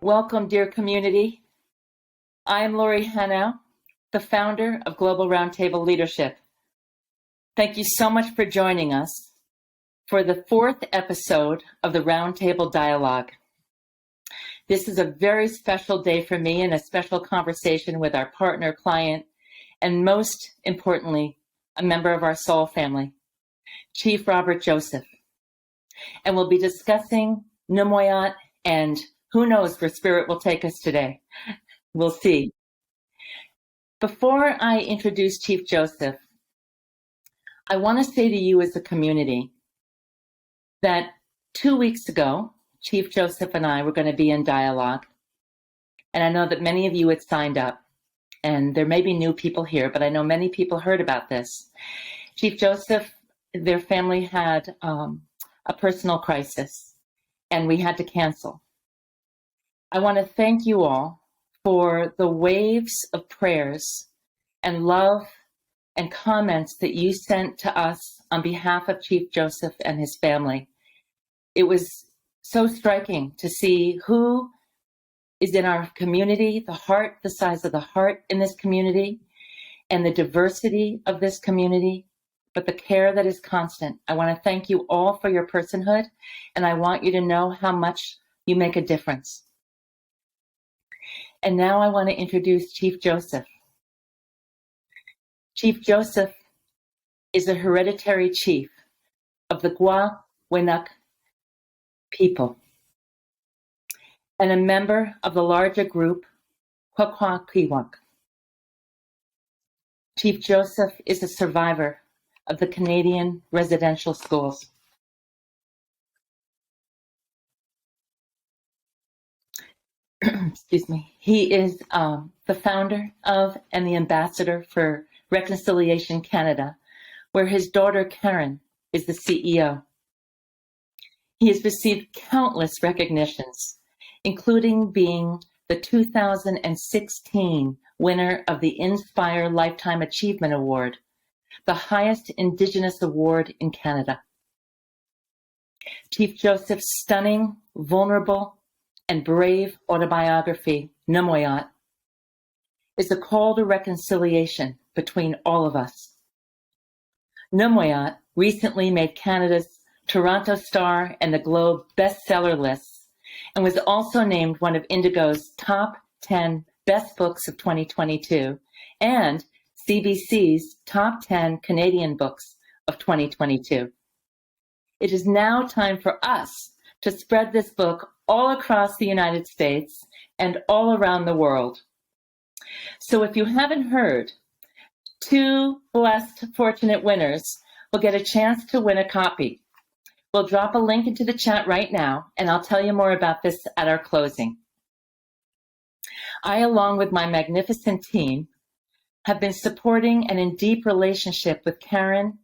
Welcome, dear community. I am Lori Hanau, the founder of Global Roundtable Leadership. Thank you so much for joining us for the 4th episode of the Roundtable Dialogue. This is a very special day for me and a special conversation with our partner, client, and most importantly, a member of our soul family, Chief Robert Joseph. And we'll be discussing Namwayut and who knows where spirit will take us today. We'll see. Before I introduce Chief Joseph, I want to say to you as a community that 2 weeks ago, Chief Joseph and I were going to be in dialogue. And I know that many of you had signed up. And there may be new people here, but I know many people heard about this. Chief Joseph, their family had a personal crisis, and we had to cancel. I want to thank you all for the waves of prayers and love and comments that you sent to us on behalf of Chief Joseph and his family. It was so striking to see who is in our community, the heart, the size of the heart in this community, and the diversity of this community, but the care that is constant. I want to thank you all for your personhood, and I want you to know how much you make a difference. And now I want to introduce Chief Joseph. Chief Joseph is a hereditary chief of the Gwawaenuk people and a member of the larger group, Gwawaenuk. Chief Joseph is a survivor of the Canadian residential schools. Excuse me. He is the founder of and the ambassador for Reconciliation Canada, where his daughter Karen is the CEO. He has received countless recognitions, including being the 2016 winner of the Indspire Lifetime Achievement Award, the highest Indigenous award in Canada. Chief Joseph's stunning, vulnerable, and brave autobiography, Namwayut, is a call to reconciliation between all of us. Namwayut recently made Canada's Toronto Star and the Globe bestseller lists and was also named one of Indigo's top 10 best books of 2022 and CBC's top 10 Canadian books of 2022. It is now time for us to spread this book all across the United States and all around the world. So if you haven't heard, 2 blessed, fortunate winners will get a chance to win a copy. We'll drop a link into the chat right now, and I'll tell you more about this at our closing. I, along with my magnificent team, have been supporting and in deep relationship with Karen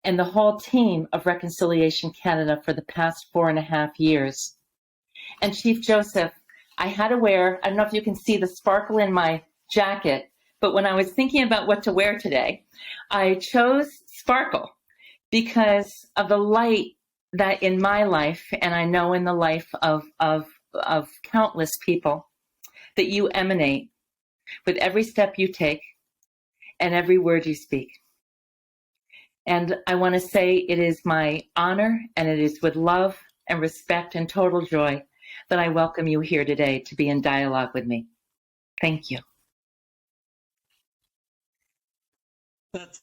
and the whole team of Reconciliation Canada for the past 4.5 years. And Chief Joseph, I had to wear, I don't know if you can see the sparkle in my jacket, but when I was thinking about what to wear today, I chose sparkle because of the light that in my life, and I know in the life of countless people, that you emanate with every step you take and every word you speak. And I want to say it is my honor, and it is with love and respect and total joy that I welcome you here today to be in dialogue with me. Thank you. That's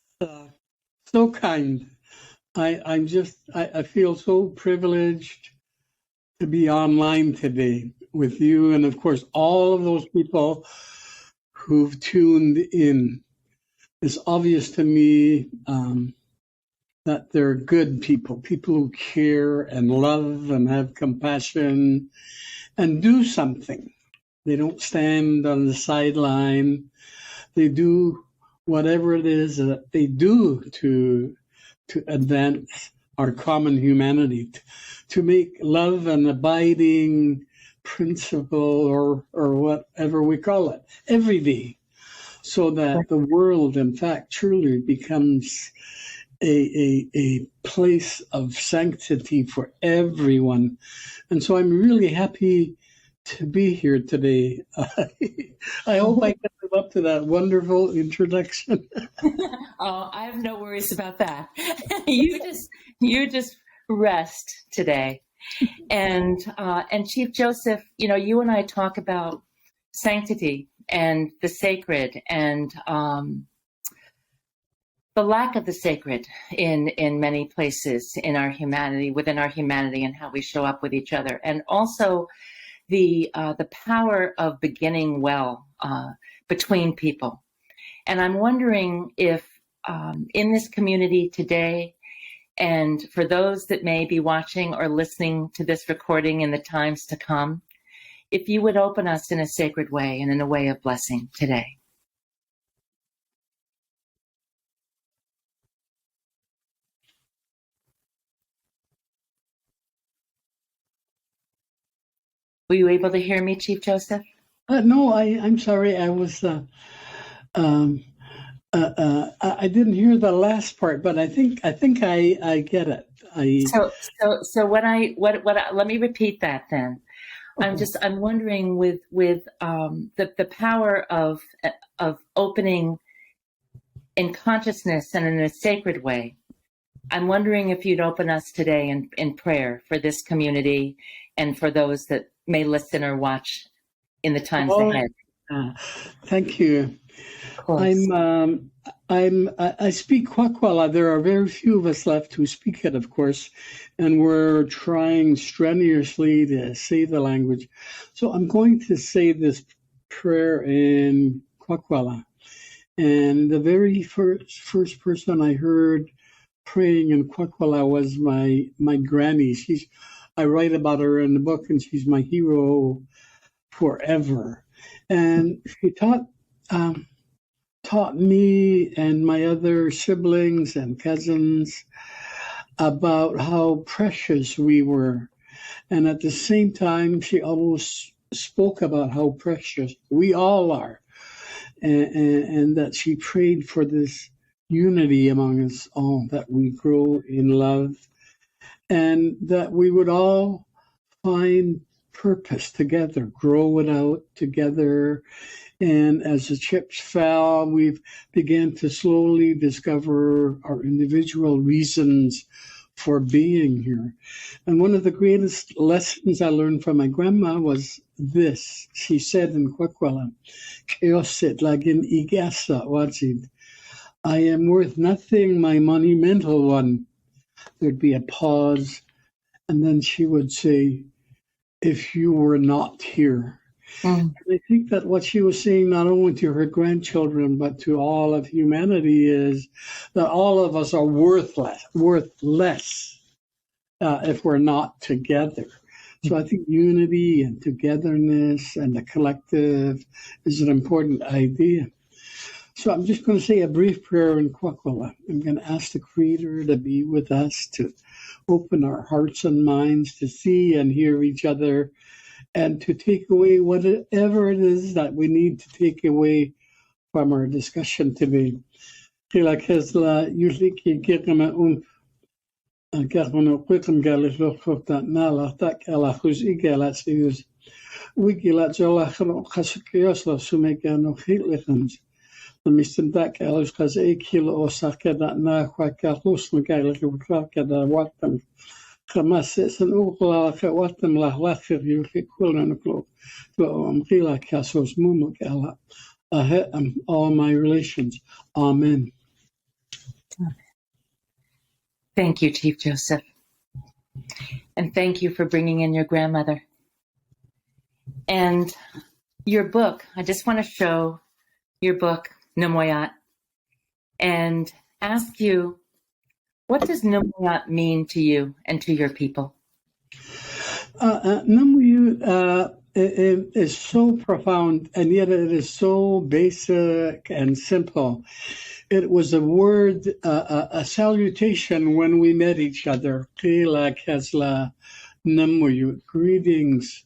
so kind. I feel so privileged to be online today with you, and of course all of those people who've tuned in. It's obvious to me that they're good people who care and love and have compassion and do something. They don't stand on the sideline. They do whatever it is that they do to advance our common humanity, to make love an abiding principle or whatever we call it every day, so that the world, in fact, truly becomes a place of sanctity for everyone. And so I'm really happy to be here today. I hope I can live up to that wonderful introduction. Oh, I have no worries about that. you just rest today. And Chief Joseph, you and I talk about sanctity and the sacred and the lack of the sacred in many places in our humanity, within our humanity, and how we show up with each other, and also the power of beginning well between people. And I'm wondering if in this community today, and for those that may be watching or listening to this recording in the times to come, if you would open us in a sacred way and in a way of blessing today. Were you able to hear me, Chief Joseph? No, I'm sorry. I was. I didn't hear the last part, but I think I get it. So let me repeat that then. Okay. I'm wondering with the power of opening in consciousness and in a sacred way. I'm wondering if you'd open us today in prayer for this community and for those that may listen or watch in the times ahead. Thank you. I speak Kwakwala. There are very few of us left who speak it, of course, and we're trying strenuously to say the language. So I'm going to say this prayer in Kwakwala. And the very first person I heard praying in Kwakwala was my granny. I write about her in the book, and she's my hero forever. And she taught me and my other siblings and cousins about how precious we were. And at the same time, she always spoke about how precious we all are. And that she prayed for this unity among us all, that we grow in love, and that we would all find purpose together, grow it out together. And as the chips fell, we began to slowly discover our individual reasons for being here. And one of the greatest lessons I learned from my grandma was this. She said in Kwakwala, "Keosit lagin igasa wajid. I am worth nothing, my monumental one." There'd be a pause, and then she would say, "If you were not here." And I think that what she was saying, not only to her grandchildren, but to all of humanity, is that all of us are worth less if we're not together. So I think unity and togetherness and the collective is an important idea. So I'm just going to say a brief prayer in Kwakwala. I'm going to ask the Creator to be with us, to open our hearts and minds to see and hear each other, and to take away whatever it is that we need to take away from our discussion today. All my relations. Amen. Thank you, Chief Joseph. And thank you for bringing in your grandmother. And your book, I just want to show your book, Namwayut, and ask you, what does Namwayut mean to you and to your people? Namwayut is so profound, and yet it is so basic and simple. It was a word, a salutation when we met each other. Namwayut, greetings,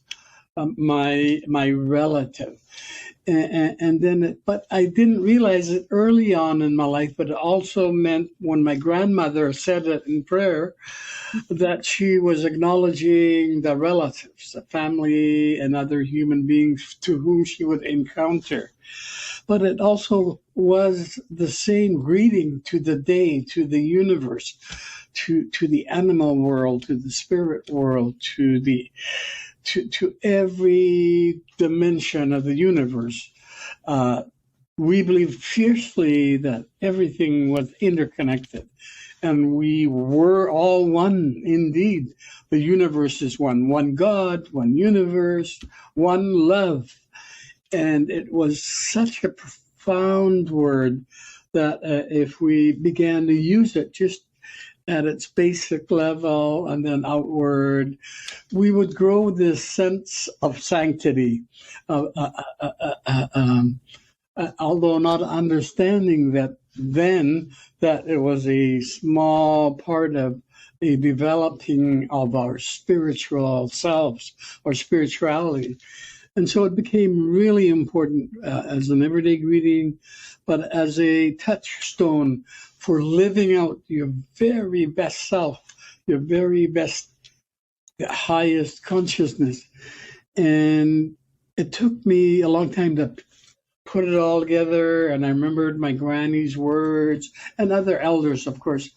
my relative. And then, but I didn't realize it early on in my life, but it also meant when my grandmother said it in prayer, that she was acknowledging the relatives, the family, and other human beings to whom she would encounter. But it also was the same greeting to the day, to the universe, to the animal world, to the spirit world, to every dimension of the universe. We believe fiercely that everything was interconnected, and we were all one indeed. The universe is one God, one universe, one love. And it was such a profound word that if we began to use it just at its basic level and then outward, we would grow this sense of sanctity, although not understanding that then that it was a small part of a developing of our spiritual selves or spirituality. And so it became really important as an everyday greeting, but as a touchstone for living out your very best self, your very best, highest consciousness. And it took me a long time to put it all together. And I remembered my granny's words and other elders, of course,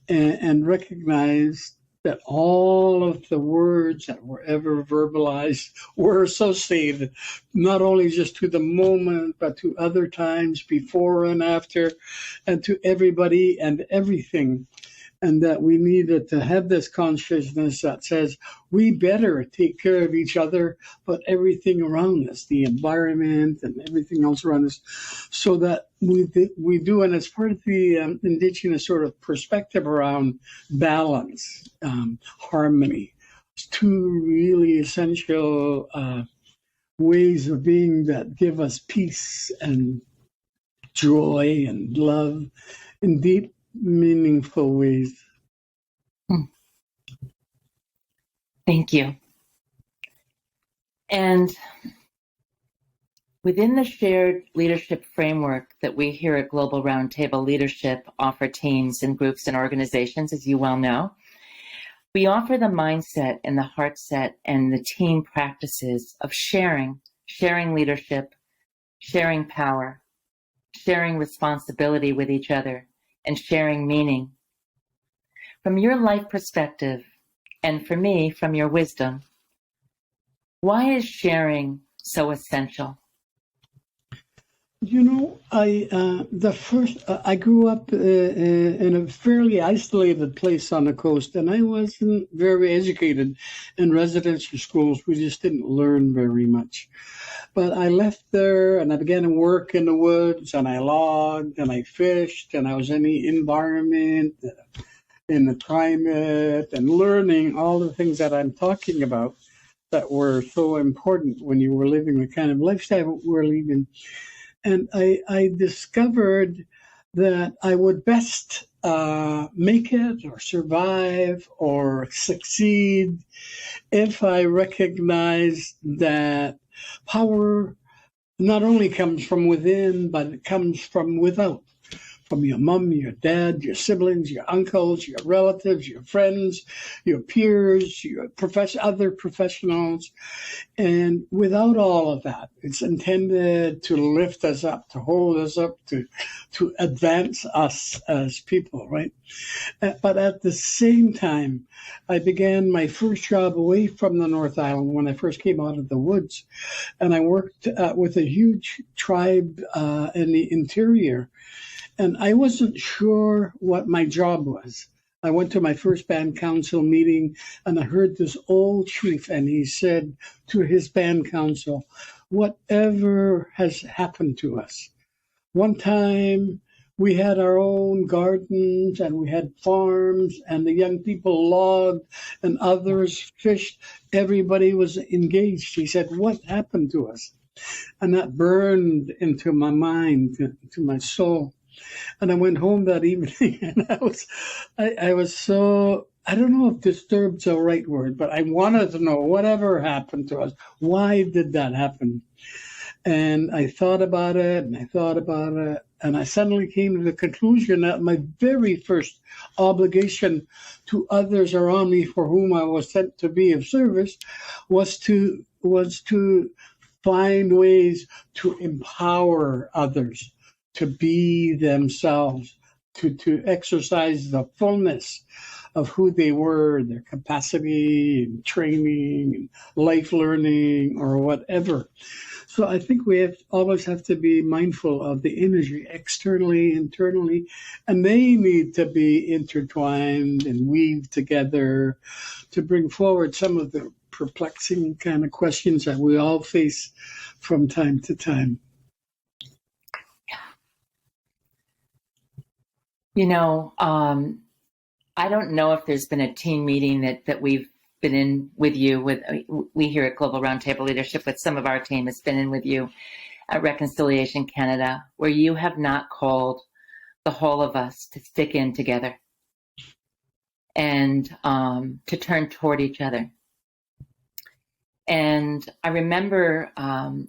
and recognized that all of the words that were ever verbalized were associated not only just to the moment, but to other times before and after, and to everybody and everything. And that we needed to have this consciousness that says we better take care of each other, but everything around us, the environment and everything else around us, so that we do. And it's part of the indigenous sort of perspective around balance, harmony. It's two really essential ways of being that give us peace and joy and love in deep, meaningful ways. Thank you. And within the shared leadership framework that we here at Global Roundtable Leadership offer teams and groups and organizations, as you well know, we offer the mindset and the heart set and the team practices of sharing leadership, sharing power, sharing responsibility with each other, and sharing meaning. From your life perspective, and for me, from your wisdom, why is sharing so essential? You know, I grew up in a fairly isolated place on the coast, and I wasn't very educated in residential schools. We just didn't learn very much. But I left there and I began to work in the woods, and I logged and I fished, and I was in the environment, in the climate, and learning all the things that I'm talking about that were so important when you were living the kind of lifestyle we're living. And I discovered that I would best make it or survive or succeed if I recognized that power not only comes from within, but it comes from without. From your mom, your dad, your siblings, your uncles, your relatives, your friends, your peers, your other professionals. And without all of that, it's intended to lift us up, to hold us up, to advance us as people, right? But at the same time, I began my first job away from the North Island when I first came out of the woods. And I worked with a huge tribe in the interior. And I wasn't sure what my job was. I went to my first band council meeting, and I heard this old chief, and he said to his band council, whatever has happened to us. One time we had our own gardens and we had farms, and the young people logged and others fished. Everybody was engaged. He said, what happened to us? And that burned into my mind, to my soul. And I went home that evening, and I was so I don't know if disturbed's the right word, but I wanted to know whatever happened to us. Why did that happen? And I thought about it and I thought about it. And I suddenly came to the conclusion that my very first obligation to others around me for whom I was sent to be of service was to find ways to empower others to be themselves, to exercise the fullness of who they were, their capacity and training and life learning or whatever. So I think we always have to be mindful of the energy externally, internally, and they need to be intertwined and weaved together to bring forward some of the perplexing kind of questions that we all face from time to time. You know, I don't know if there's been a team meeting that we've been in with you. We here at Global Roundtable Leadership, with some of our team, has been in with you at Reconciliation Canada, where you have not called the whole of us to stick in together and to turn toward each other. And I remember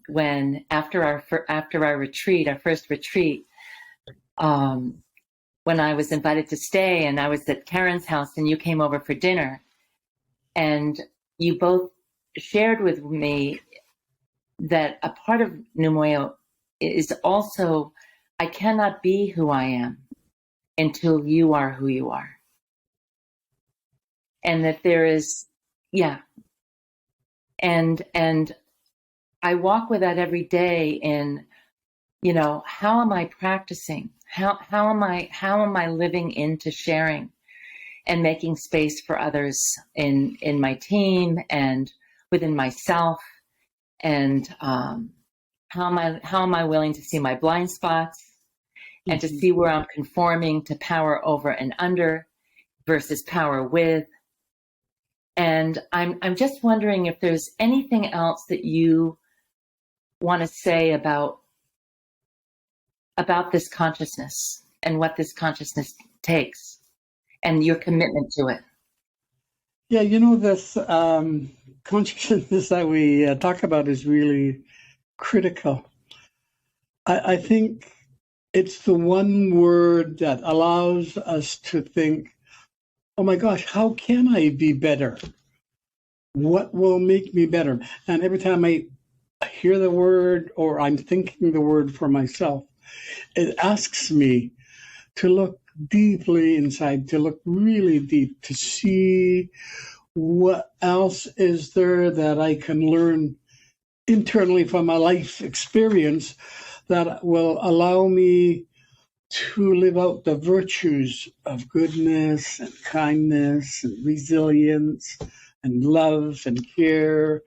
when after our retreat, our first retreat, when I was invited to stay, and I was at Karen's house, and you came over for dinner, and you both shared with me that a part of Namwayut is also, I cannot be who I am until you are who you are. And that there is, and I walk with that every day in, how am I practicing? How am I living into sharing and making space for others in my team and within myself? And how am I willing to see my blind spots and to see where I'm conforming to power over and under versus power with? And I'm just wondering if there's anything else that you want to say about this consciousness and what this consciousness takes and your commitment to it. Yeah, this consciousness that we talk about is really critical. I think it's the one word that allows us to think, oh my gosh, how can I be better? What will make me better? And every time I hear the word or I'm thinking the word for myself, it asks me to look deeply inside, to look really deep, to see what else is there that I can learn internally from my life experience that will allow me to live out the virtues of goodness and kindness and resilience and love and care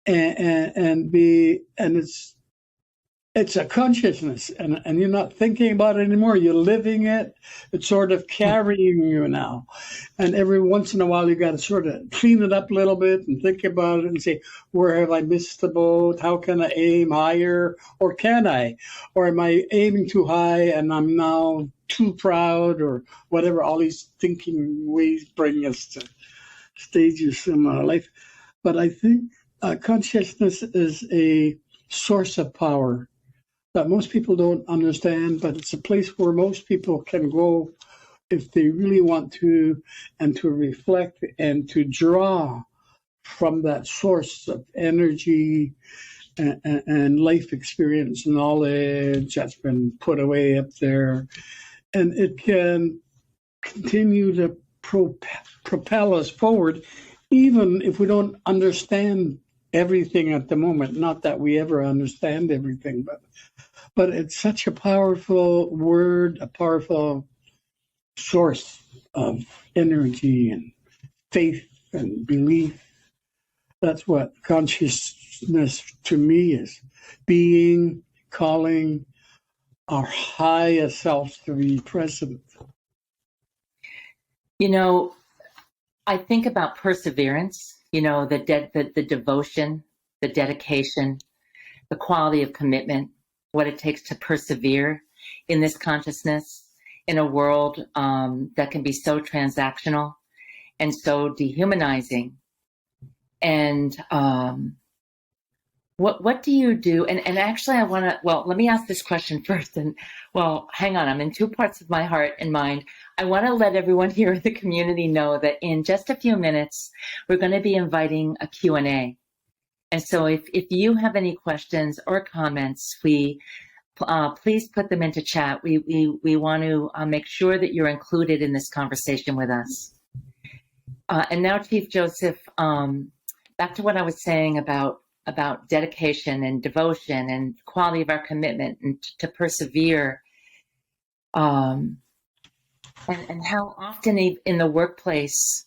and it's a consciousness and you're not thinking about it anymore. You're living it. It's sort of carrying you now. And every once in a while, you got to sort of clean it up a little bit and think about it and say, where have I missed the boat? How can I aim higher? Or can I? Or am I aiming too high and I'm now too proud or whatever? All these thinking ways bring us to stages in our life. But I think consciousness is a source of power that most people don't understand, but it's a place where most people can go if they really want to, and to reflect and to draw from that source of energy and life experience, knowledge that's been put away up there. And it can continue to propel us forward, even if we don't understand everything at the moment. Not that we ever understand everything, but it's such a powerful word, a powerful source of energy and faith and belief. That's what consciousness to me is. Being, calling our highest selves to be present. I think about perseverance, the devotion, the dedication, the quality of commitment, what it takes to persevere in this consciousness in a world that can be so transactional and so dehumanizing. And what do you do? And actually, I want to, well, let me ask this question first. And well, hang on, I'm in two parts of my heart and mind. I want to let everyone here in the community know that in just a few minutes, we're going to be inviting a Q&A. And so if you have any questions or comments, please put them into chat. We want to make sure that you're included in this conversation with us. And now, Chief Joseph, back to what I was saying about dedication and devotion and quality of our commitment and to persevere. And how often in the workplace,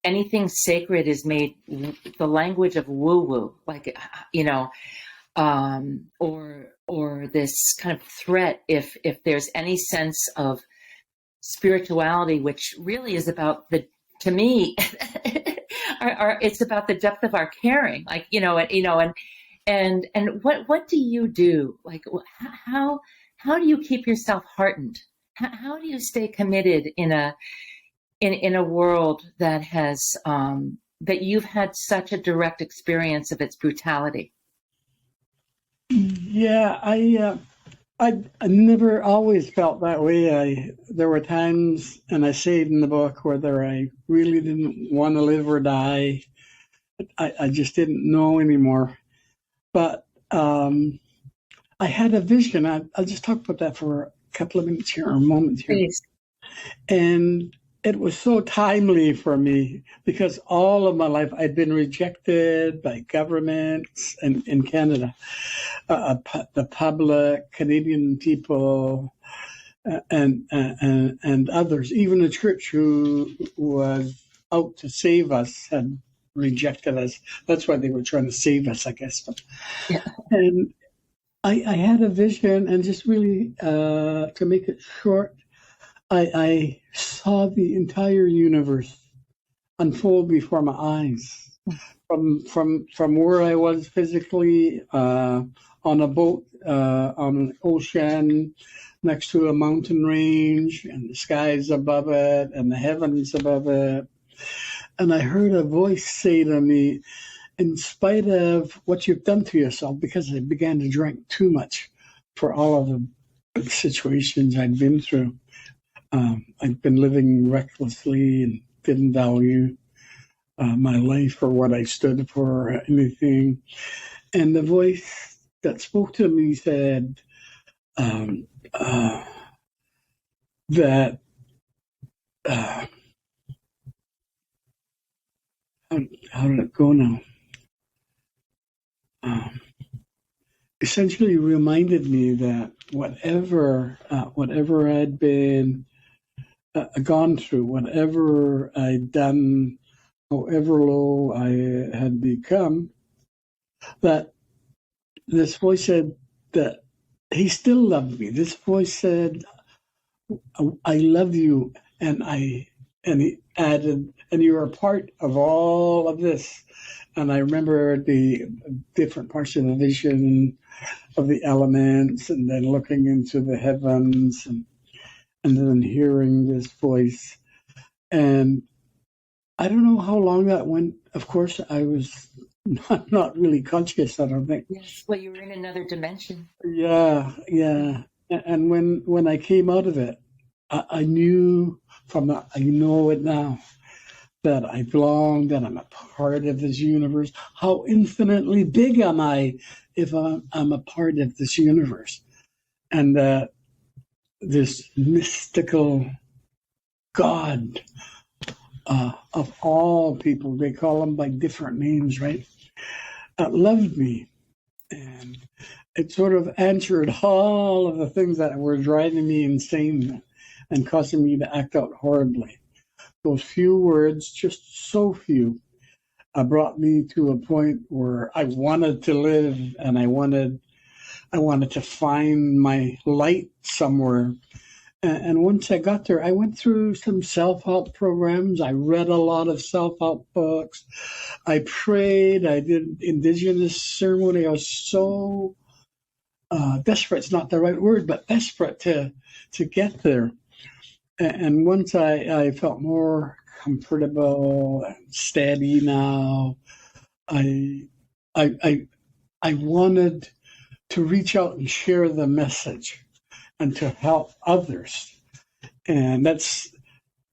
anything sacred is made the language of woo-woo, like, or this kind of threat if there's any sense of spirituality, which really is about to me, it's about the depth of our caring, like, and what do you do? Like, how do you keep yourself heartened? How do you stay committed in a world that has that you've had such a direct experience of its brutality? Yeah, I never always felt that way. There were times, and I say it in the book, whether I really didn't want to live or die. I just didn't know anymore. But I had a vision. I'll just talk about that for a couple of minutes here, or a moment here. Please. And it was so timely for me because all of my life I'd been rejected by governments in Canada, the public, Canadian people, and others. Even the church who was out to save us had rejected us. That's why they were trying to save us, I guess. Yeah. And I had a vision, and just really to make it short, I saw the entire universe unfold before my eyes, from where I was physically on a boat on an ocean next to a mountain range, and the skies above it and the heavens above it. And I heard a voice say to me, in spite of what you've done to yourself, because I began to drink too much for all of the situations I'd been through. I've been living recklessly and didn't value my life or what I stood for or anything. And the voice that spoke to me said that how did it go now? Essentially reminded me that whatever I'd been gone through, whatever I'd done, however low I had become, that this voice said that he still loved me. This voice said, I love you, and he added, and you're a part of all of this. And I remember the different parts of the vision of the elements, and then looking into the heavens, and then hearing this voice. And I don't know how long that went. Of course, I was not really conscious, I don't think. Yes, well, you were in another dimension. Yeah. And when I came out of it, I knew I know it now, that I belong, that I'm a part of this universe. How infinitely big am I if I'm a part of this universe? And that this mystical God of all people, they call him by different names, right? Loved me. And it sort of answered all of the things that were driving me insane and causing me to act out horribly. Those few words, just so few, brought me to a point where I wanted to live, and I wanted to find my light somewhere. And once I got there, I went through some self-help programs. I read a lot of self-help books. I prayed. I did Indigenous ceremony. I was so desperate. It's not the right word, but desperate to get there. And once I felt more comfortable and steady now. I wanted to reach out and share the message and to help others. And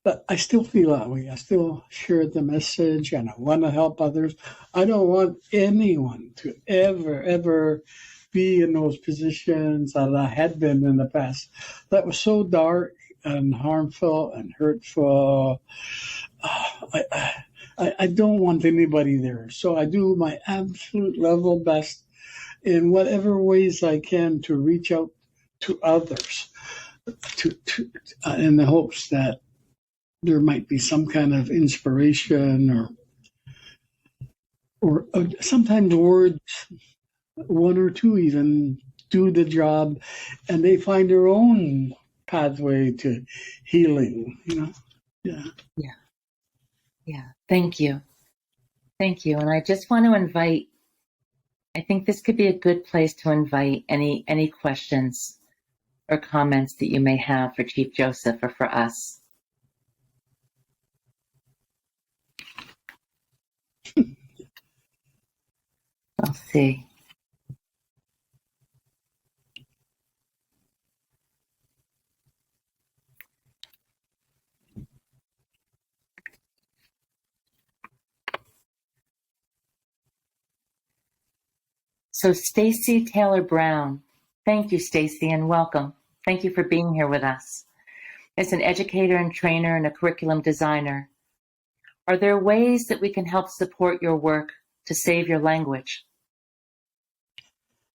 but I still feel that way. I still share the message and I want to help others. I don't want anyone to ever be in those positions that I had been in the past. That was so dark and harmful and hurtful. I don't want anybody there. So I do my absolute level best in whatever ways I can to reach out to others, in the hopes that there might be some kind of inspiration or sometimes words, one or two even, do the job, and they find their own pathway to healing. Yeah. Thank you. And I just want to invite. I think this could be a good place to invite any questions or comments that you may have for Chief Joseph or for us. I'll see. So Stacy Taylor Brown, thank you, Stacy, and welcome. Thank you for being here with us. As an educator and trainer and a curriculum designer, are there ways that we can help support your work to save your language?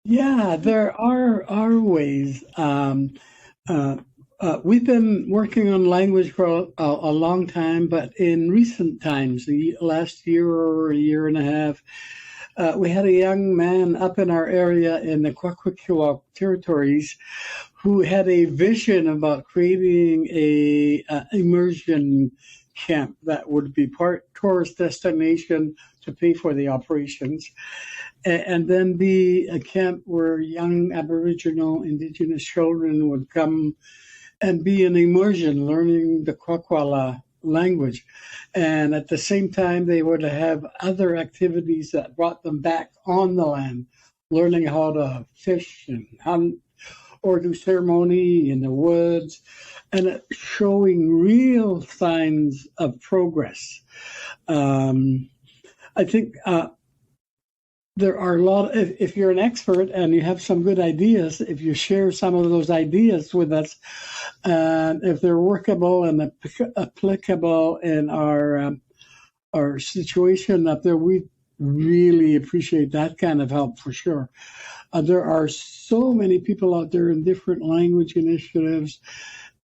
Yeah, there are ways. We've been working on language for a long time, but in recent times, the last year or a year and a half, we had a young man up in our area in the Gwawaenuk territories who had a vision about creating a immersion camp that would be part tourist destination to pay for the operations, and then be a camp where young Aboriginal Indigenous children would come and be in immersion learning the Kwakwala language. And at the same time, they would have other activities that brought them back on the land, learning how to fish and hunt or do ceremony in the woods, and showing real signs of progress. I think there are a lot, if you're an expert and you have some good ideas, if you share some of those ideas with us, and if they're workable and applicable in our situation up there, we really appreciate that kind of help for sure. There are so many people out there in different language initiatives,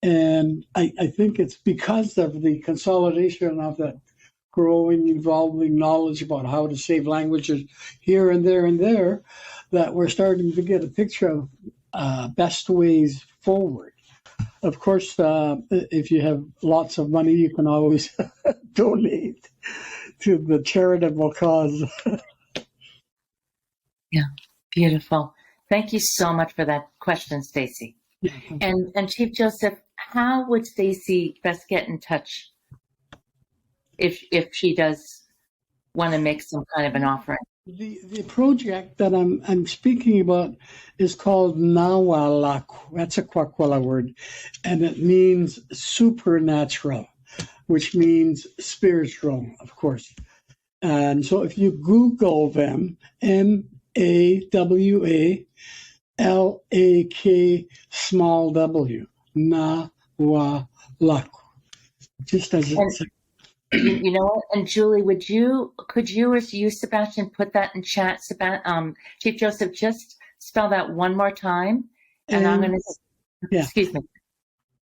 and I think it's because of the consolidation of that growing, evolving knowledge about how to save languages here and there that we're starting to get a picture of best ways forward. Of course, if you have lots of money, you can always donate to the charitable cause. Yeah, beautiful. Thank you so much for that question, Stacy. Yeah. And Chief Joseph, how would Stacy best get in touch if she does want to make some kind of an offering? The project that I'm speaking about is called Nawalak. That's a Kwakwala word, and it means supernatural, which means spiritual, of course. And so if you Google them, Nawalak, small w, Nawalak, just as it's. You know what? And Julie, could you or you, Sebastian, put that in chat? Chief Joseph, just spell that one more time, and I'm going to. Yeah. Excuse me.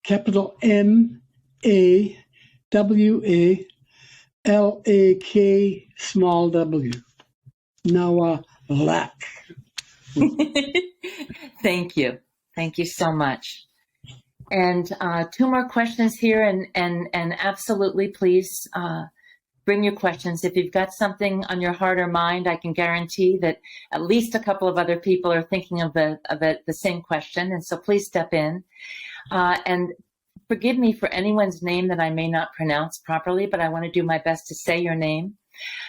Capital Nawalak, small w. Nawalak. Thank you so much. And two more questions here, and absolutely, please bring your questions. If you've got something on your heart or mind, I can guarantee that at least a couple of other people are thinking of the same question, and so please step in. And forgive me for anyone's name that I may not pronounce properly, but I want to do my best to say your name.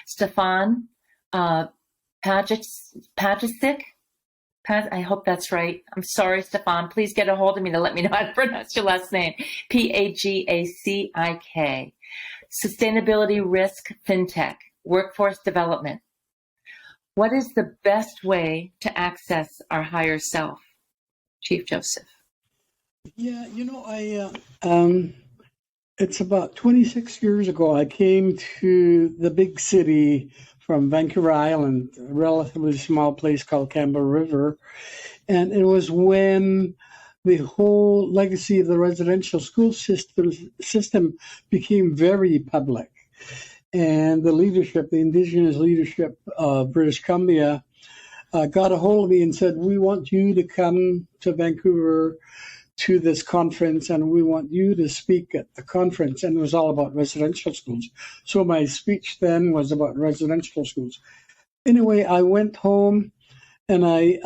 Stefan Pajicic. I hope that's right. I'm sorry, Stefan. Please get a hold of me to let me know how to pronounce your last name. Pagacic. Sustainability Risk FinTech, Workforce Development. What is the best way to access our higher self, Chief Joseph? Yeah, it's about 26 years ago, I came to the big city from Vancouver Island, a relatively small place called Campbell River. And it was when the whole legacy of the residential school system became very public. And the leadership, the Indigenous leadership of British Columbia, got a hold of me and said, we want you to come to Vancouver to this conference, and we want you to speak at the conference. And it was all about residential schools. So my speech then was about residential schools. Anyway, I went home and I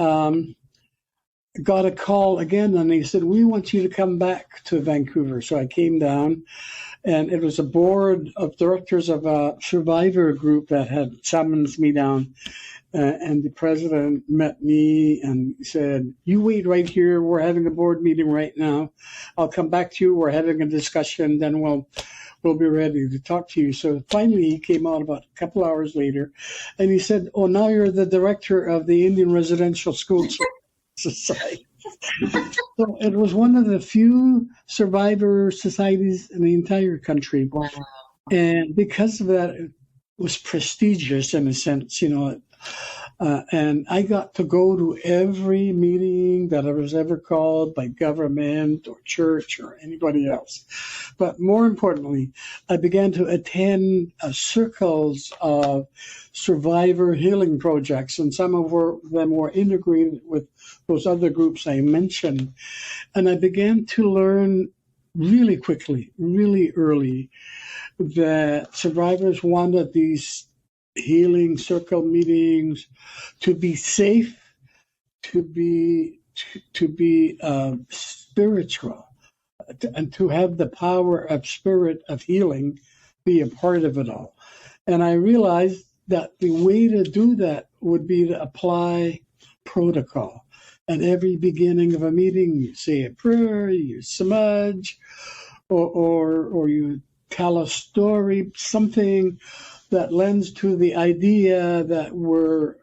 got a call again, and they said, we want you to come back to Vancouver. So I came down, and it was a board of directors of a survivor group that had summoned me down. And the president met me and said, you wait right here. We're having a board meeting right now. I'll come back to you. We're having a discussion. Then we'll be ready to talk to you. So finally, he came out about a couple hours later, and he said, oh, now you're the director of the Indian Residential School Society. So it was one of the few survivor societies in the entire country. Wow. And because of that, it was prestigious in a sense, and I got to go to every meeting that I was ever called by government or church or anybody else. But more importantly, I began to attend circles of survivor healing projects, and some of them were integrated with those other groups I mentioned. And I began to learn really quickly, really early, that survivors wanted these healing circle meetings to be safe, to be spiritual, and to have the power of spirit of healing be a part of it all. And I realized that the way to do that would be to apply protocol. At every beginning of a meeting, you say a prayer, you smudge, or you tell a story, something that lends to the idea that we're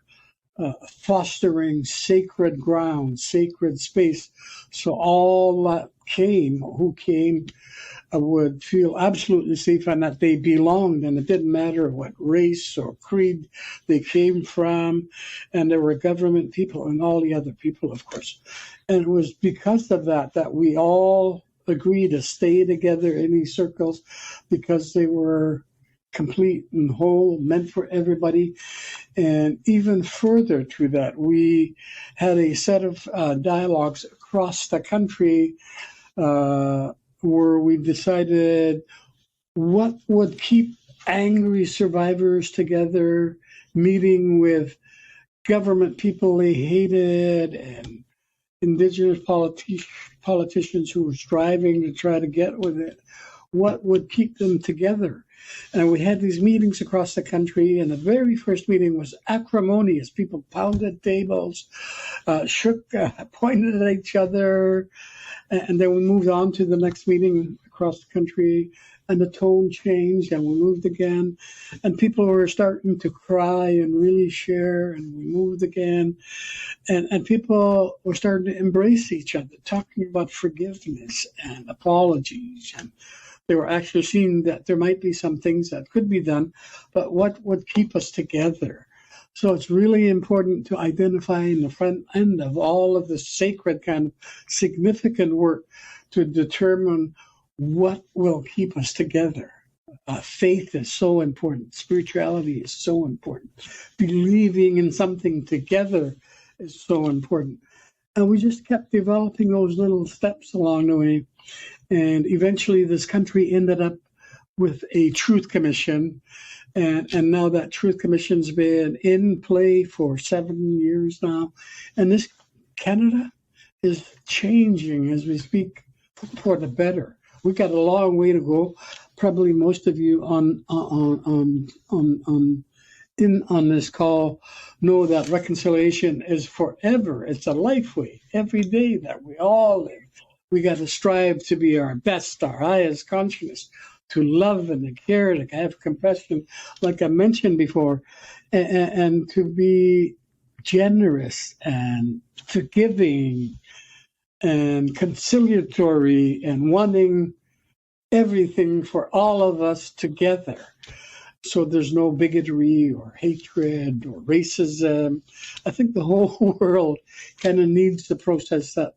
fostering sacred ground, sacred space. So all that who came would feel absolutely safe and that they belonged, and it didn't matter what race or creed they came from. And there were government people and all the other people, of course. And it was because of that we all agreed to stay together in these circles, because they were complete and whole, meant for everybody. And even further to that, we had a set of dialogues across the country where we decided what would keep angry survivors together, meeting with government people they hated and Indigenous politicians who were striving to try to get with it. What would keep them together? And we had these meetings across the country, and the very first meeting was acrimonious. People pounded tables, pointed at each other, and then we moved on to the next meeting across the country, and the tone changed, and we moved again, and people were starting to cry and really share, and we moved again, and people were starting to embrace each other, talking about forgiveness and apologies, and they were actually seeing that there might be some things that could be done, but what would keep us together? So it's really important to identify in the front end of all of the sacred kind of significant work to determine what will keep us together. Faith is so important. Spirituality is so important. Believing in something together is so important. And we just kept developing those little steps along the way. And eventually this country ended up with a Truth Commission. And now that Truth Commission's been in play for 7 years now. And this Canada is changing as we speak for the better. We got a long way to go. Probably most of you on this call know that reconciliation is forever. It's a life way, every day that we all live. We got to strive to be our best, our highest consciousness, to love and to care, to have compassion, like I mentioned before, and to be generous and forgiving and conciliatory and wanting everything for all of us together. So there's no bigotry or hatred or racism. I think the whole world kind of needs the process that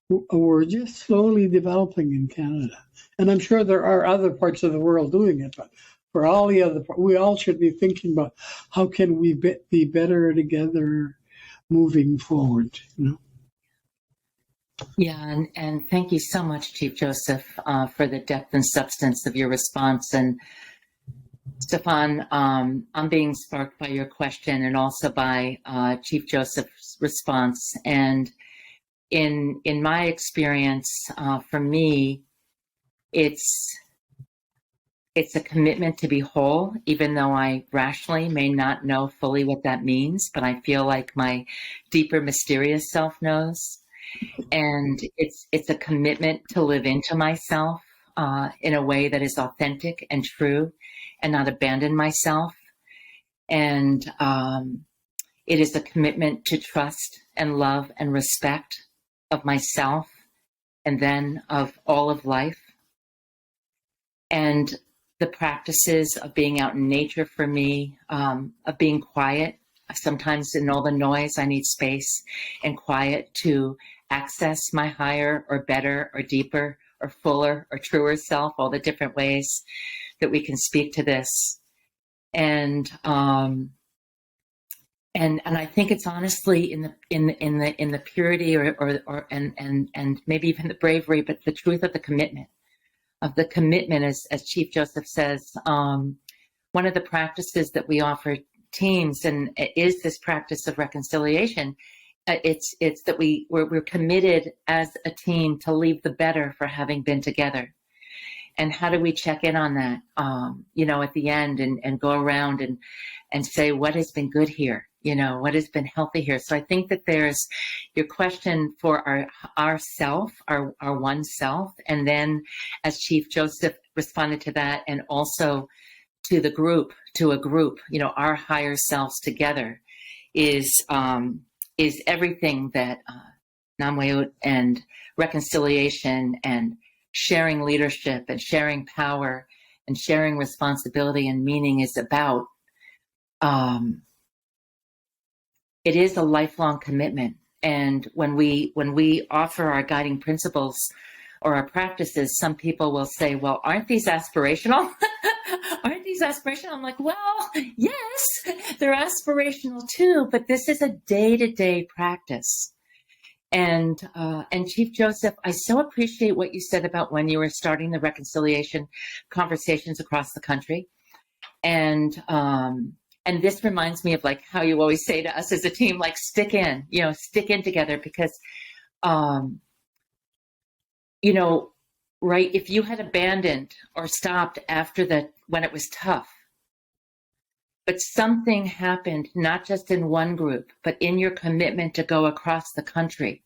we're just slowly developing in Canada. And I'm sure there are other parts of the world doing it, but for all the other, we all should be thinking about how can we be better together moving forward, you know? Yeah, and thank you so much, Chief Joseph, for the depth and substance of your response. And Stefan, I'm being sparked by your question and also by Chief Joseph's response. And in my experience, for me, it's a commitment to be whole, even though I rationally may not know fully what that means, but I feel like my deeper, mysterious self knows. And it's a commitment to live into myself in a way that is authentic and true and not abandon myself. And it is a commitment to trust and love and respect of myself and then of all of life. And the practices of being out in nature for me, of being quiet. Sometimes in all the noise, I need space and quiet to access my higher or better or deeper or fuller or truer self, all the different ways that we can speak to this. And I think it's honestly in the purity or maybe even the bravery, but the truth of the commitment. As Chief Joseph says, one of the practices that we offer teams and is this practice of reconciliation. It's that we're committed as a team to leave the better for having been together. And how do we check in on that, at the end and go around and say, what has been good here? What has been healthy here? So I think that there's your question for our self, our one self. And then as Chief Joseph responded to that, and also to a group, our higher selves together is everything that Namwayut and reconciliation and sharing leadership and sharing power and sharing responsibility and meaning is about. It is a lifelong commitment. And when we offer our guiding principles or our practices, some people will say, well, aren't these aspirational? Aren't these aspirational? I'm like, well, yes, they're aspirational too, but this is a day-to-day practice. And Chief Joseph, I so appreciate what you said about when you were starting the reconciliation conversations across the country. And this reminds me of like how you always say to us as a team, like stick in together because, right, if you had abandoned or stopped when it was tough, but something happened, not just in one group, but in your commitment to go across the country,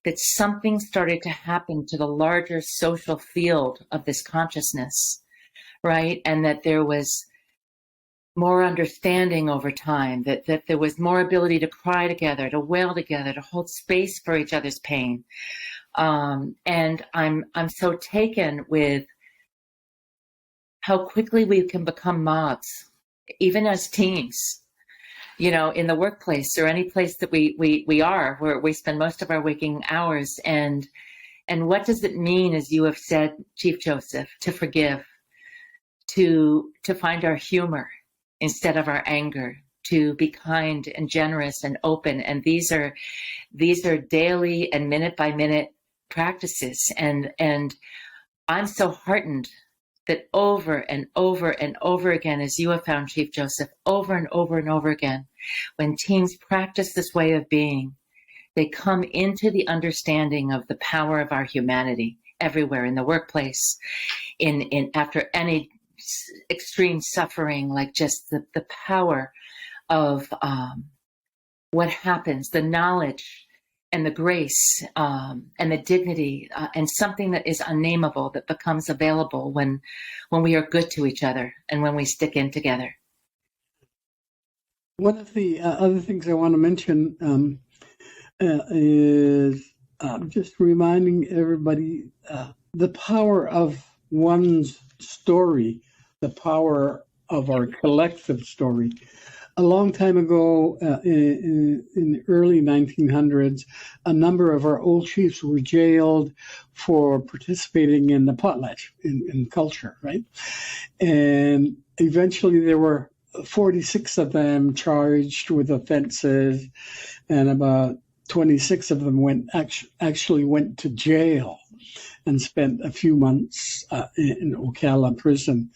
that something started to happen to the larger social field of this consciousness, right? And that there was more understanding over time, that there was more ability to cry together, to wail together, to hold space for each other's pain. And I'm so taken with how quickly we can become mobs, even as teams, in the workplace or any place that we are, where we spend most of our waking hours. And what does it mean, as you have said, Chief Joseph, to forgive, to find our humor instead of our anger, to be kind and generous and open. And these are daily and minute by minute practices. And I'm so heartened that over and over and over again, as you have found, Chief Joseph, over and over and over again, when teams practice this way of being, they come into the understanding of the power of our humanity everywhere, in the workplace, in after any extreme suffering, like just the power of what happens, the knowledge and the grace and the dignity and something that is unnameable that becomes available when we are good to each other and when we stick in together. One of the other things I want to mention is just reminding everybody the power of one's story, the power of our collective story. A long time ago, in the early 1900s, a number of our old chiefs were jailed for participating in the potlatch, in culture, right? And eventually there were 46 of them charged with offenses, and about 26 of them actually went to jail and spent a few months in Ocala prison.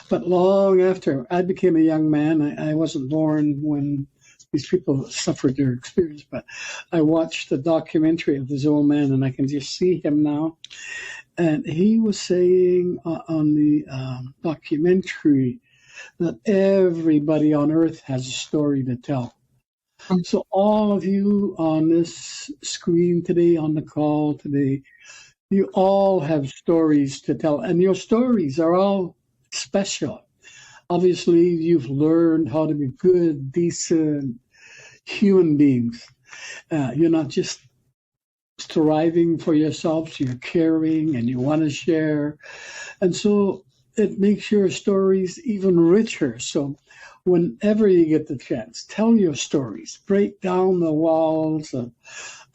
But long after I became a young man, I wasn't born when these people suffered their experience, but I watched the documentary of this old man, and I can just see him now. And he was saying on the documentary that everybody on earth has a story to tell. So all of you on this screen today, on the call today, you all have stories to tell, and your stories are all special. Obviously, you've learned how to be good, decent human beings. You're not just striving for yourselves, you're caring and you want to share. And so it makes your stories even richer. So whenever you get the chance, tell your stories, break down the walls of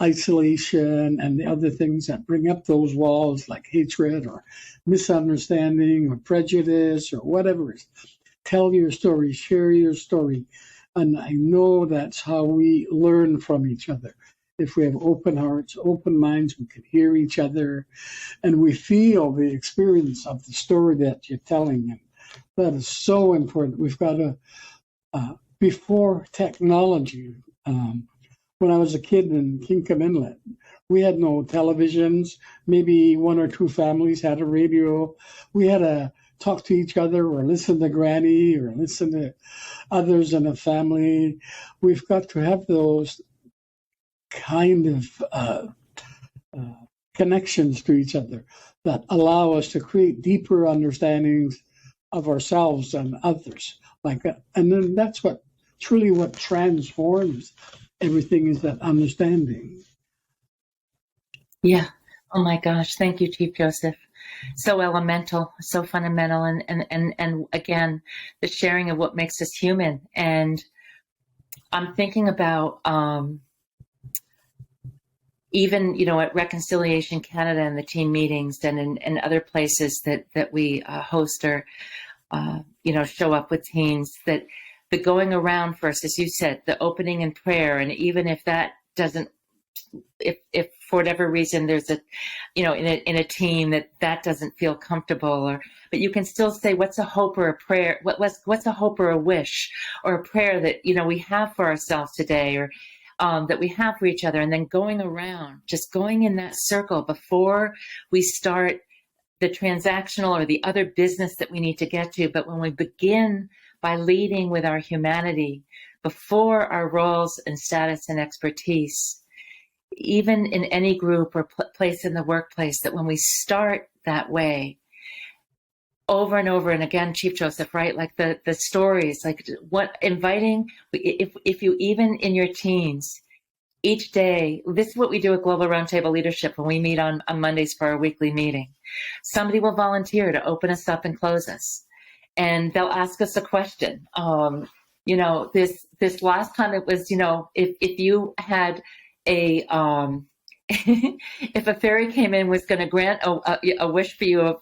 isolation and the other things that bring up those walls, like hatred or misunderstanding or prejudice or whatever. Tell your story, share your story. And I know that's how we learn from each other. If we have open hearts, open minds, we can hear each other, and we feel the experience of the story that you're telling. And that is so important. We've got to, before technology, when I was a kid in Kinkham Inlet, we had no televisions. Maybe one or two families had a radio. We had to talk to each other or listen to Granny or listen to others in a family. We've got to have those kind of connections to each other that allow us to create deeper understandings of ourselves and others. Like that. And then that's what transforms everything, is that understanding. Yeah. Oh my gosh. Thank you, Chief Joseph. So elemental, so fundamental. And again, the sharing of what makes us human. And I'm thinking about even, at Reconciliation Canada and the team meetings and in other places that we host or, show up with teens, that the going around first, as you said, the opening in prayer. And even if that doesn't, if for whatever reason there's a, in a team that doesn't feel comfortable, but you can still say, what's a hope or a prayer? What's a hope or a wish or a prayer that, we have for ourselves today, or that we have for each other. And then going around, just going in that circle before we start the transactional or the other business that we need to get to. But when we begin by leading with our humanity before our roles and status and expertise, even in any group or place in the workplace, that when we start that way over and over and again, Chief Joseph, right? Like the stories, like what inviting, if you even in your teens, each day, this is what we do at Global Roundtable Leadership when we meet on Mondays for our weekly meeting. Somebody will volunteer to open us up and close us. And they'll ask us a question. This last time it was, if you had a, if a fairy came in, was going to grant a wish for you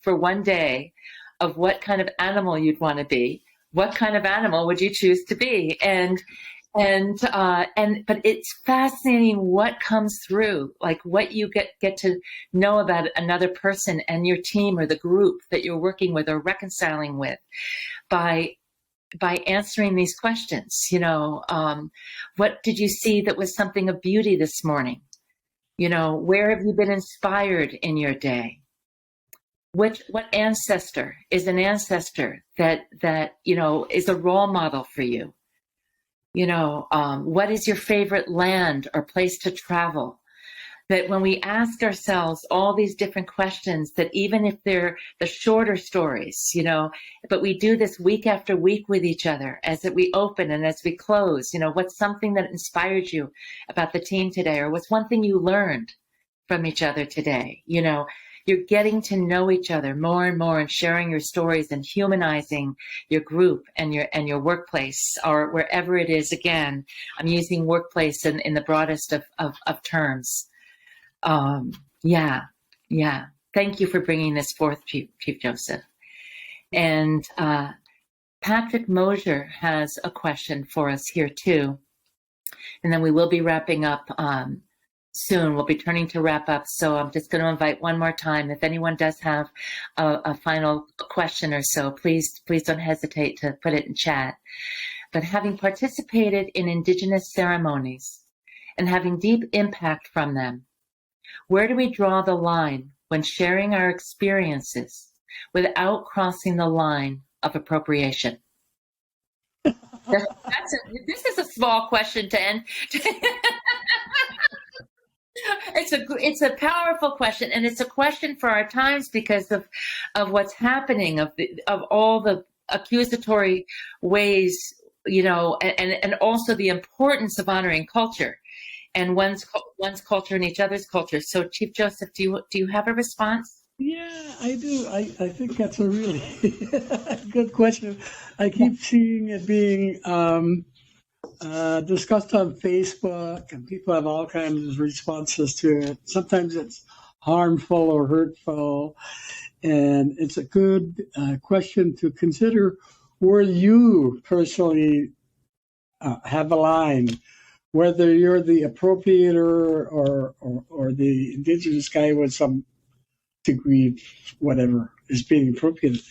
for one day of what kind of animal you'd want to be, what kind of animal would you choose to be? But it's fascinating what comes through, like what you get to know about another person and your team or the group that you're working with or reconciling with by answering these questions. What did you see that was something of beauty this morning? Where have you been inspired in your day? What ancestor is an ancestor that is a role model for you? What is your favorite land or place to travel? That when we ask ourselves all these different questions, that even if they're the shorter stories, but we do this week after week with each other as we open and as we close, what's something that inspired you about the team today? Or what's one thing you learned from each other today? You're getting to know each other more and more and sharing your stories and humanizing your group and your workplace or wherever it is. Again, I'm using workplace in the broadest of terms. Yeah. Thank you for bringing this forth, Chief Joseph. And Patrick Mosier has a question for us here too. And then we will be wrapping up soon. We'll be turning to wrap up. So I'm just going to invite one more time. If anyone does have a final question or so, please don't hesitate to put it in chat. But having participated in Indigenous ceremonies and having deep impact from them, where do we draw the line when sharing our experiences without crossing the line of appropriation? This is a small question to end. It's a powerful question, and it's a question for our times because of what's happening, of all the accusatory ways, and also the importance of honoring culture and one's culture and each other's culture. So, Chief Joseph, do you have a response? Yeah, I do. I think that's a really good question. I keep seeing it being discussed on Facebook, and people have all kinds of responses to it. Sometimes it's harmful or hurtful, and it's a good question to consider where you personally have a line, whether you're the appropriator or the Indigenous guy with some degree, whatever is being appropriated.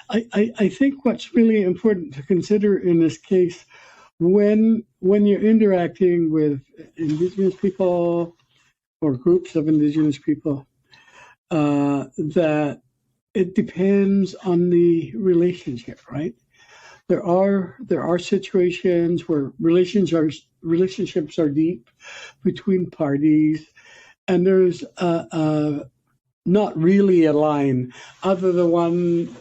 I think what's really important to consider in this case, when you're interacting with Indigenous people or groups of Indigenous people, that it depends on the relationship, right? There are situations where relationships are deep between parties, and there's not really a line other than one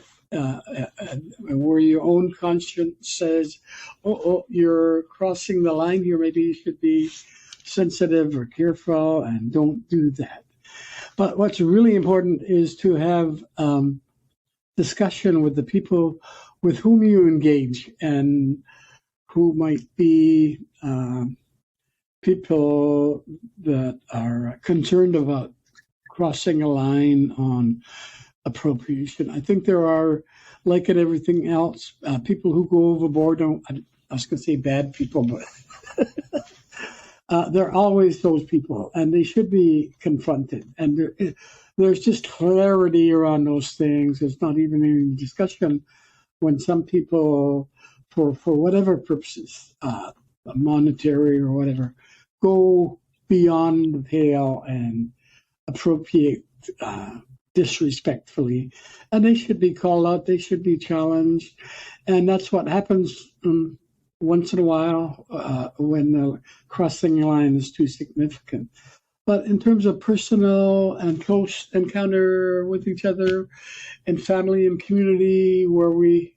where your own conscience says, oh, you're crossing the line here, maybe you should be sensitive or careful and don't do that. But what's really important is to have discussion with the people with whom you engage and who might be people that are concerned about crossing a line on appropriation. I think there are, like in everything else, people who go overboard. I was going to say bad people, but there are always those people, and they should be confronted. And there's just clarity around those things. There's not even any discussion when some people, for whatever purposes, monetary or whatever, go beyond the pale and appropriate disrespectfully, and they should be called out, they should be challenged, and that's what happens once in a while when the crossing line is too significant. But in terms of personal and close encounter with each other and family and community where we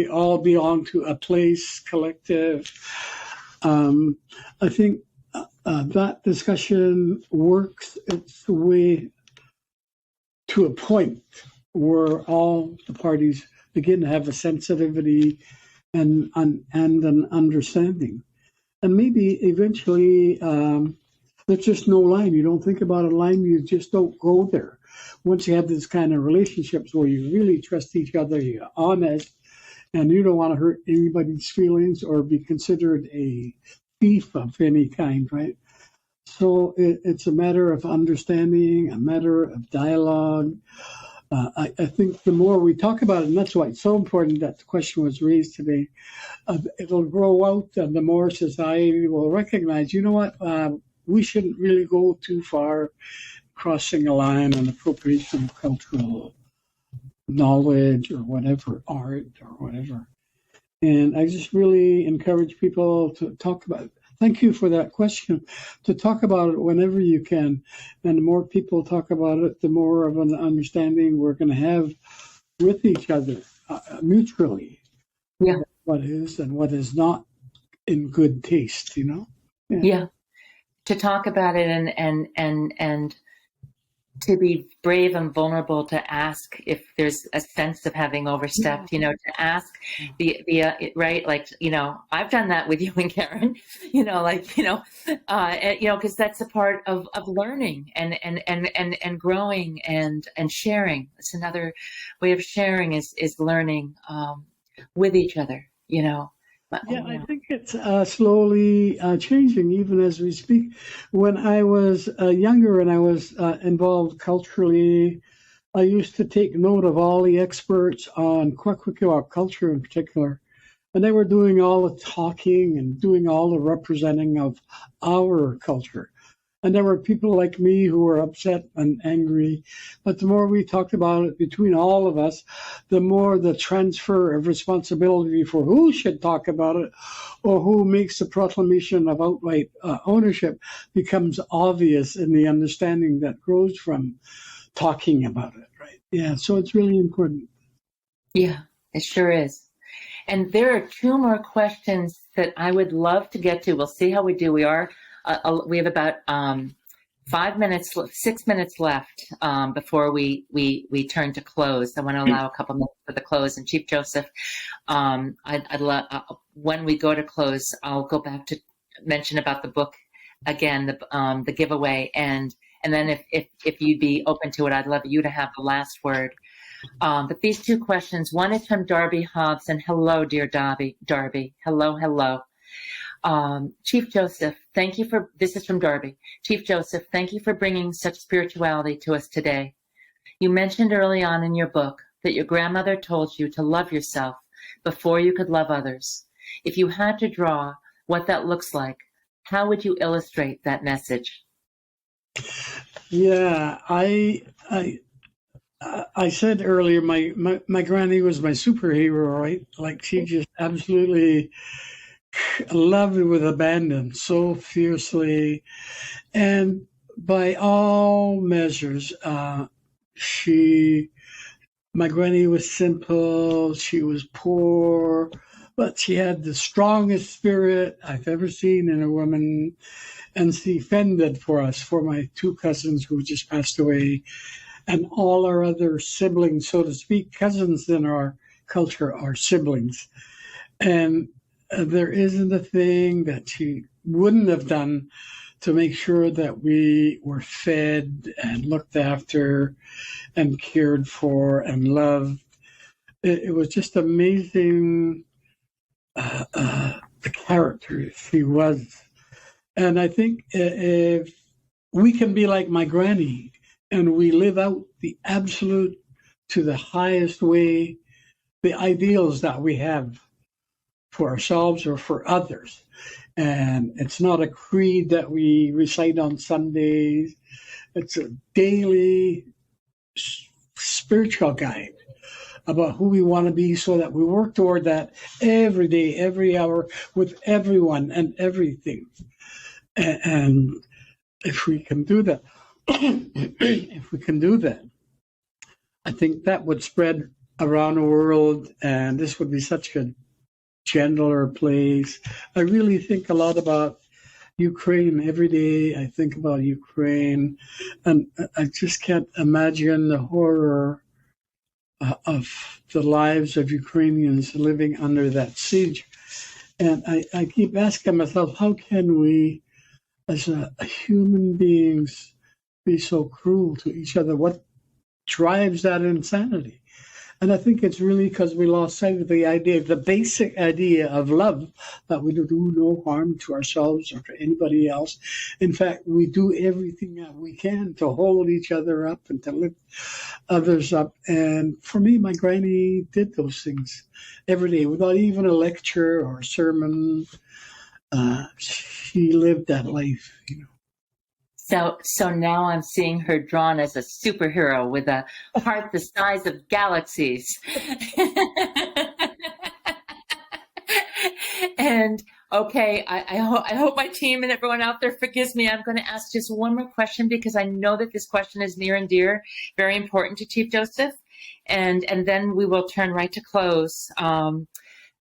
all belong to a place, collective, I think that discussion works its way to a point where all the parties begin to have a sensitivity and an understanding. And maybe eventually there's just no line. You don't think about a line, you just don't go there. Once you have this kind of relationships where you really trust each other, you're honest, and you don't want to hurt anybody's feelings or be considered a thief of any kind, right? So it's a matter of understanding, a matter of dialogue. I think the more we talk about it, and that's why it's so important that the question was raised today, it'll grow out, and the more society will recognize, you know what, we shouldn't really go too far, crossing a line on appropriation of cultural knowledge or whatever, art or whatever. And I just really encourage people to talk about it. Thank you for that question. To talk about it whenever you can. And the more people talk about it, the more of an understanding we're going to have with each other mutually. Yeah. What is and what is not in good taste, you know? Yeah. To talk about it and to be brave and vulnerable, to ask if there's a sense of having overstepped, you know, to ask right, like, you know, I've done that with you and Karen, you know, like, you know, because that's a part of learning and growing and sharing. It's another way of sharing is learning with each other, you know. Yeah, I think it's slowly changing even as we speak. When I was younger and I was involved culturally, I used to take note of all the experts on Kwakwaka'wakw culture in particular. And they were doing all the talking and doing all the representing of our culture. And there were people like me who were upset and angry. But the more we talked about it between all of us, the more the transfer of responsibility for who should talk about it or who makes the proclamation of outright ownership becomes obvious in the understanding that grows from talking about it, right? Yeah, so it's really important. Yeah, it sure is. And there are two more questions that I would love to get to. We'll see how we do. We have about 6 minutes left before we turn to close. I want to allow a couple minutes for the close. And Chief Joseph, I'd love when we go to close, I'll go back to mention about the book again, the giveaway, and then if you'd be open to it, I'd love you to have the last word. But these two questions, one is from Darby Hobbs, and hello, dear Darby. Hello. Chief Joseph, this is from Darby. Chief Joseph, thank you for bringing such spirituality to us today. You mentioned early on in your book that your grandmother told you to love yourself before you could love others. If you had to draw what that looks like, how would you illustrate that message? Yeah, I said earlier, my granny was my superhero, right? Like she just absolutely loved with abandon so fiercely. And by all measures, my granny was simple, she was poor, but she had the strongest spirit I've ever seen in a woman. And she fended for us, for my two cousins who just passed away, and all our other siblings, so to speak. Cousins in our culture are siblings. And there isn't a thing that she wouldn't have done to make sure that we were fed and looked after and cared for and loved. It was just amazing, the character she was. And I think if we can be like my granny and we live out the absolute to the highest way, the ideals that we have for ourselves or for others. And it's not a creed that we recite on Sundays. It's a daily spiritual guide about who we want to be so that we work toward that every day, every hour, with everyone and everything. And if we can do that, I think that would spread around the world, and this would be such a gentler place. I really think a lot about Ukraine every day. I think about Ukraine, and I just can't imagine the horror of the lives of Ukrainians living under that siege. And I keep asking myself, how can we, as human beings, be so cruel to each other? What drives that insanity? And I think it's really because we lost sight of the basic idea of love, that we do no harm to ourselves or to anybody else. In fact, we do everything that we can to hold each other up and to lift others up. And for me, my granny did those things every day without even a lecture or a sermon. She lived that life, you know. So now I'm seeing her drawn as a superhero with a heart the size of galaxies. And okay, I hope my team and everyone out there forgives me. I'm going to ask just one more question because I know that this question is near and dear, very important to Chief Joseph, and then we will turn right to close.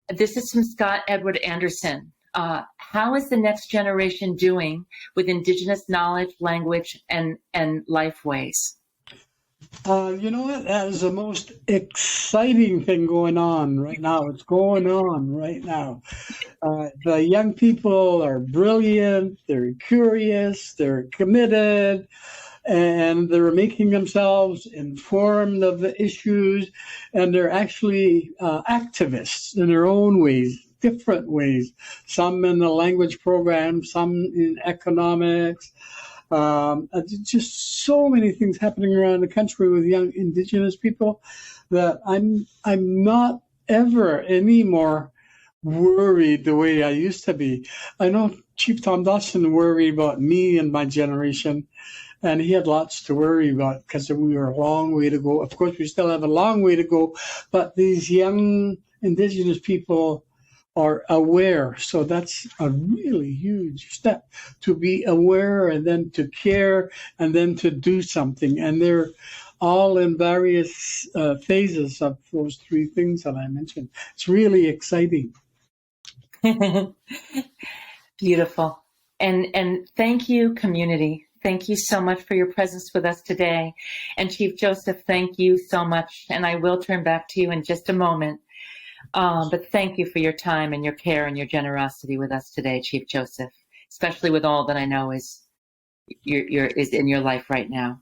This is from Scott Edward Anderson. How is the next generation doing with Indigenous knowledge, language, and life ways? You know what? That is the most exciting thing going on right now. It's going on right now. The young people are brilliant, they're curious, they're committed, and they're making themselves informed of the issues, and they're actually activists in their own ways, different ways, some in the language program, some in economics. Just so many things happening around the country with young Indigenous people that I'm not ever anymore worried the way I used to be. I know Chief Tom Dawson worried about me and my generation, and he had lots to worry about because we were a long way to go. Of course, we still have a long way to go, but these young Indigenous people are aware. So that's a really huge step, to be aware and then to care and then to do something. And they're all in various phases of those three things that I mentioned. It's really exciting. Beautiful. And thank you, community. Thank you so much for your presence with us today. And Chief Joseph, thank you so much. And I will turn back to you in just a moment. But thank you for your time and your care and your generosity with us today, Chief Joseph, especially with all that I know is in your life right now.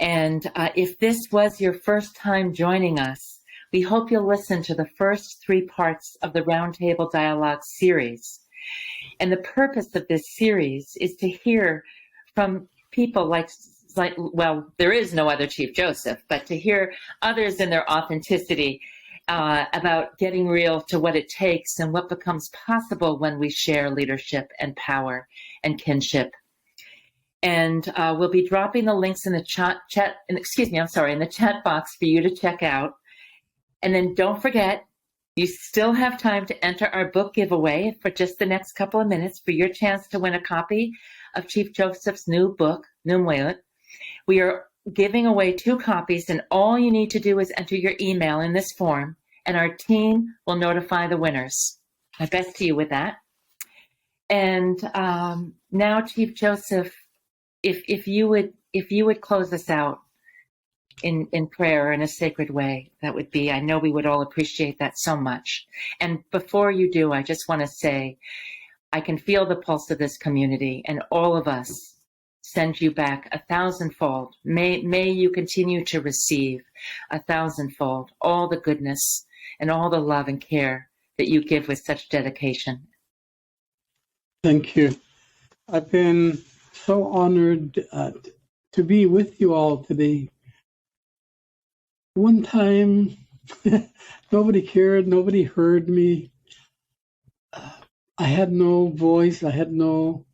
And if this was your first time joining us, we hope you'll listen to the first 3 parts of the Roundtable Dialogue series. And the purpose of this series is to hear from people like, well, there is no other Chief Joseph, but to hear others in their authenticity about getting real to what it takes and what becomes possible when we share leadership and power and kinship. And we'll be dropping the links in the in the chat box for you to check out. And then don't forget, you still have time to enter our book giveaway for just the next couple of minutes for your chance to win a copy of Chief Joseph's new book, Namwayut. We are giving away 2 copies, and all you need to do is enter your email in this form, and our team will notify the winners. My best to you with that. And now, Chief Joseph, if you would close us out in prayer in a sacred way, that would be, I know we would all appreciate that so much. And before you do, I just want to say, I can feel the pulse of this community, and all of us send you back 1,000-fold. May you continue to receive 1,000-fold all the goodness and all the love and care that you give with such dedication. Thank you. I've been so honored to be with you all today. One time, nobody cared, nobody heard me. I had no voice, I had no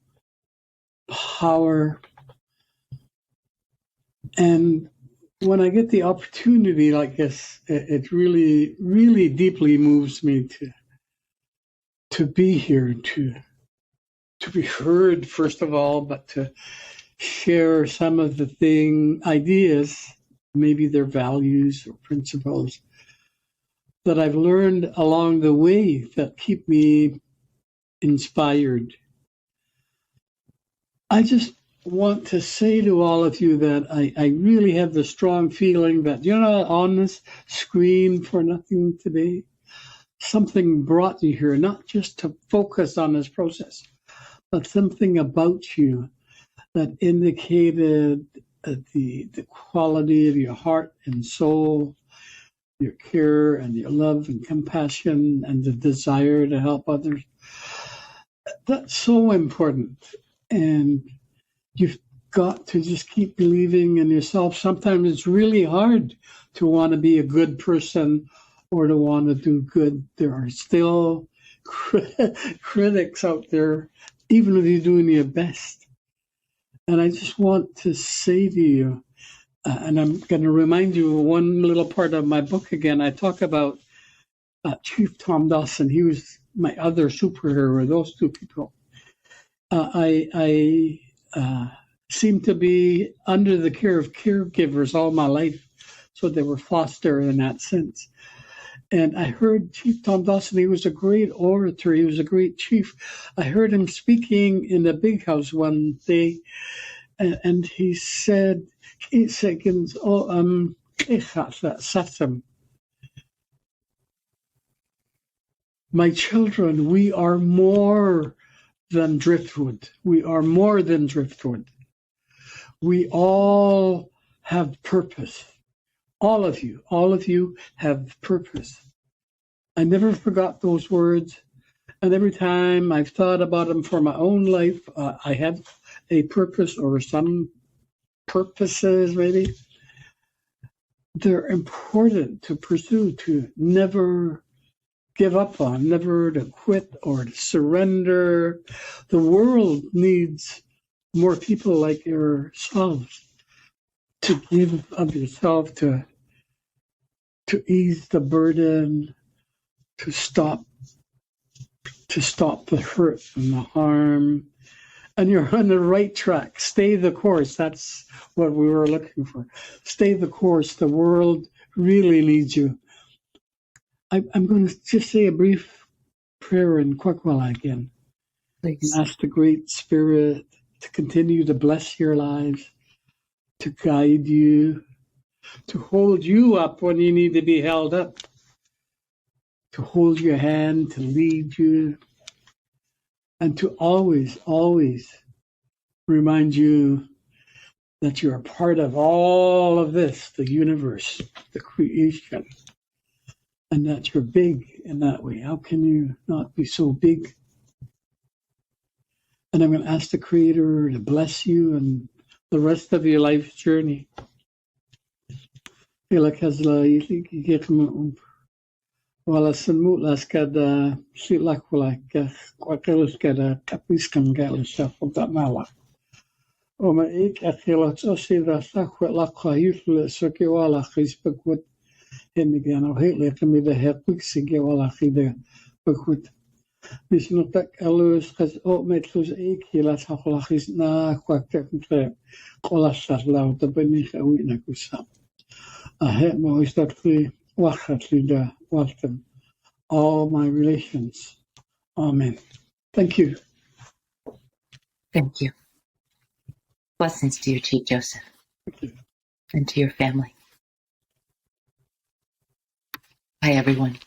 power. And when I get the opportunity like this, it really, really deeply moves me to be here, to be heard, first of all, but to share some of the ideas, maybe their values or principles that I've learned along the way that keep me inspired. I just want to say to all of you that I really have the strong feeling that you're not on this screen for nothing today. Something brought you here, not just to focus on this process, but something about you that indicated the quality of your heart and soul, your care and your love and compassion and the desire to help others. That's so important. And you've got to just keep believing in yourself. Sometimes it's really hard to want to be a good person or to want to do good. There are still critics out there, even if you're doing your best. And I just want to say to you, and I'm going to remind you of one little part of my book again. I talk about Chief Tom Dawson. He was my other superhero, those two people. I seem to be under the care of caregivers all my life, so they were foster in that sense. And I heard Chief Tom Dawson, he was a great orator, he was a great chief. I heard him speaking in the big house one day, and he said, 8 seconds, my children, we are more than driftwood. We are more than driftwood. We all have purpose. All of you have purpose. I never forgot those words. And every time I've thought about them for my own life, I have a purpose or some purposes maybe. They're important to pursue, to never give up on, never to quit or to surrender. The world needs more people like yourselves to give of yourself, to ease the burden, to stop the hurt and the harm. And you're on the right track. Stay the course. That's what we were looking for. Stay the course. The world really needs you. I'm going to just say a brief prayer in Kwakwala again. Please. And ask the Great Spirit to continue to bless your lives, to guide you, to hold you up when you need to be held up, to hold your hand, to lead you, and to always, always remind you that you're a part of all of this, the universe, the creation, and that you're big in that way. How can you not be so big? And I'm going to ask the Creator to bless you and the rest of your life's journey. Wala senmut las kada silak wala kwakelos kada kapis kam gala shafo da mala. O ma ik akhilat osi da sakwa la khayul soki wala khis bakut hemigan o hele kami da hekuk sige wala khida bakut. Misno tak alus khas o metlus ik hilat hakla khis na kwakta kumtre kola sarla da bani khawi na kusam. Ahe mo istatli wakhatli welcome all my relations. Amen. Thank you. Thank you. Blessings to you, Chief Joseph, and to your family. Hi, everyone.